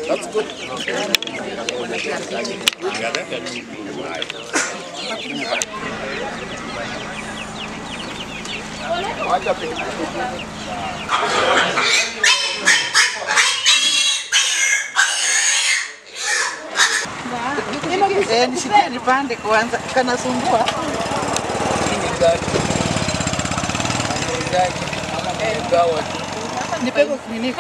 That's good. Nishikie nipande kwanza, kanasumbua. Nipego kliniki.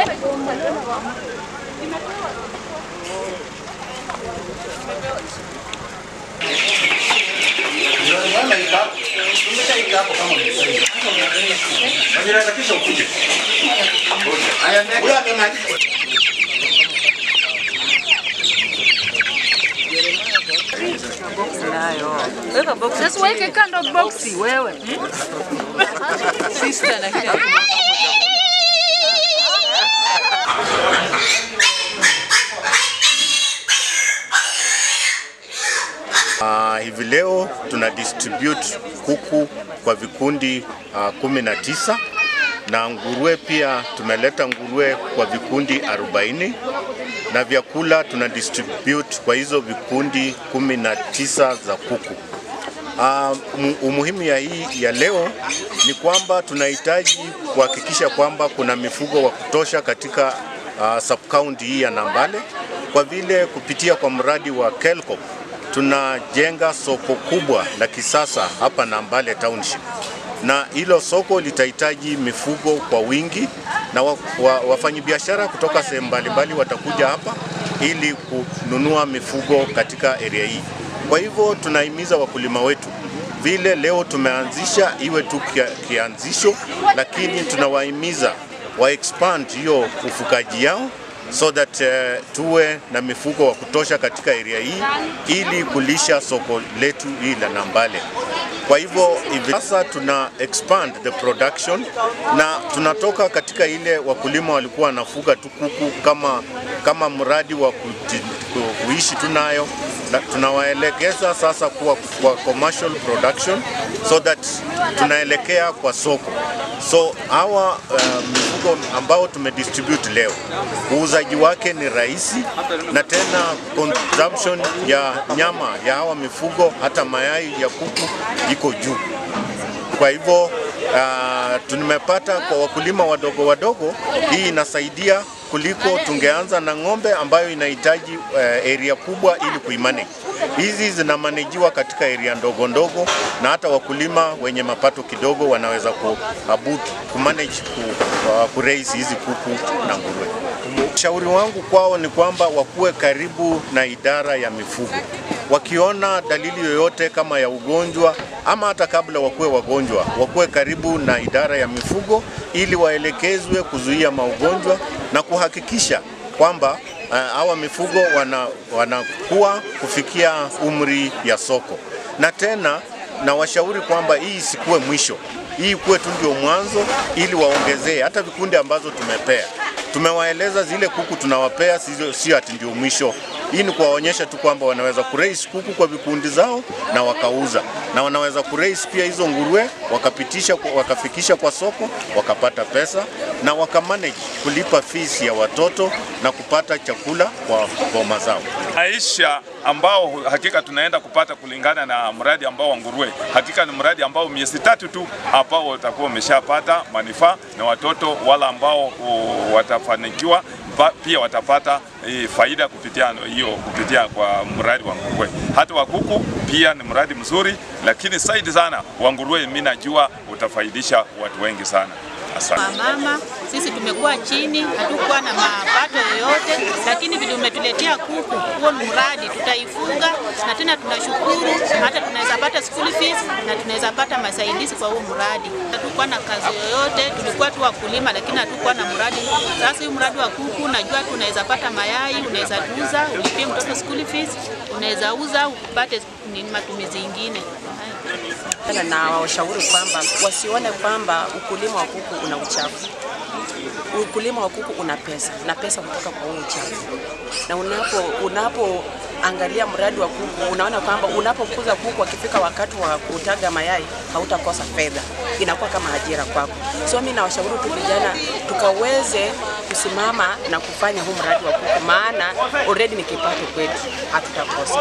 Weka box. Sasa weke kando boxi wewe. Sister na kile. Hivi leo tuna distribute kuku kwa vikundi 19 na nguruwe pia tumeleta nguruwe kwa vikundi 40 na vyakula tuna distribute kwa hizo vikundi 19 za kuku. Umuhimu ya leo ni kwamba tunahitaji kuhakikisha kwamba kuna mifugo wa kutosha katika sub-county hii ya Nambale, kwa vile kupitia kwa mradi wa KELCOP tunajenga soko kubwa la kisasa hapa Nambale Township, na hilo soko litahitaji mifugo kwa wingi, na wafanyabiashara kutoka sehemu mbalimbali watakuja hapa ili kununua mifugo katika area hii. Kwa hivyo tunahimiza wakulima wetu, vile leo tumeanzisha iwe tu kianzisho, lakini tunawahimiza wa expand hiyo ufugaji yao so that tuwe na mifugo wa kutosha katika area hii ili kulisha soko letu hili la Nambale. Kwa hivyo hivi sasa tuna expand the production na tunatoka katika ile wakulima walikuwa wanafuga tu kuku kama mradi wa kuishi tunayo, na tunawaelekeza sasa kuwa kwa commercial production so that tunaelekea kwa soko. So hawa mifugo ambao tumedistribute leo, uuzaji wake ni rahisi, na tena consumption ya nyama ya hawa mifugo hata mayai ya kuku iko juu. Kwa hivyo tumepata kwa wakulima wadogo wadogo, hii inasaidia kuliko tungeanza na ng'ombe ambayo inahitaji area kubwa ili kuimanage. Hizi zinamanejiwa katika area ndogo ndogo, na hata wakulima wenye mapato kidogo wanaweza kumanage kuraise hizi kuku na nguruwe. Ushauri wangu kwao ni kwamba wakuwe karibu na idara ya mifugo. Wakiona dalili yoyote kama ya ugonjwa ama hata kabla wakuwe wagonjwa, wakuwe karibu na idara ya mifugo ili waelekezwe kuzuia maugonjwa na kuhakikisha kwamba hawa mifugo wanakuwa kufikia umri ya soko. Na tena na washauri kwamba hii isikuwe mwisho, hii kuwe tu ndio mwanzo, ili waongezee hata vikundi ambazo tumepea. Tumewaeleza zile kuku tunawapea sio ati ndio mwisho. Hii ni kuwaonyesha tu kwamba wanaweza kuraise kuku kwa vikundi zao na wakauza, na wanaweza kuraise pia hizo nguruwe wakafikisha kwa soko wakapata pesa, na wakamanage kulipa fees ya watoto na kupata chakula kwa boma zao. Maisha ambao hakika tunaenda kupata kulingana na mradi ambao wa nguruwe, hakika ni mradi ambao miezi 3 tu ambao watakuwa wameshapata manufaa, na watoto wala ambao watafanikiwa pia watapata faida kupitia kwa mradi wa nguruwe. Hata wa kuku pia ni mradi mzuri, lakini zaidi sana wa nguruwe mimi najua utafaidisha watu wengi sana. Mama, sisi tumekuwa chini, hatukuwa na mapato yoyote, lakini vile umetuletea kuku, huo mradi tutaifunga, na tena tunashukuru, hata tunaweza pata school fees na tunaweza pata masaidizi kwa huo mradi. Hatukuwa na kazi yoyote, tulikuwa tu wakulima, lakini hatukuwa na mradi. Sasa huu mradi wa kuku, najua tunaweza pata mayai, unaweza uza, ulipie mtoto school fees, unaweza uza upate matumizi mengine. Na washauri kwamba wasione kwamba ukulima wa kuku una uchafu. Ukulima wa kuku una pesa, na pesa kutoka kwa huo uchafu. Na angalia mradi wa kuku, unaona kwamba unapokuza kuku akifika wakati wa kutaga mayai hautakosa fedha, inakuwa kama ajira kwako. So mimi nawashauri tu vijana tukaweze kusimama na kufanya huu mradi wa kuku, maana already ni kipato kwetu, hatutakosa.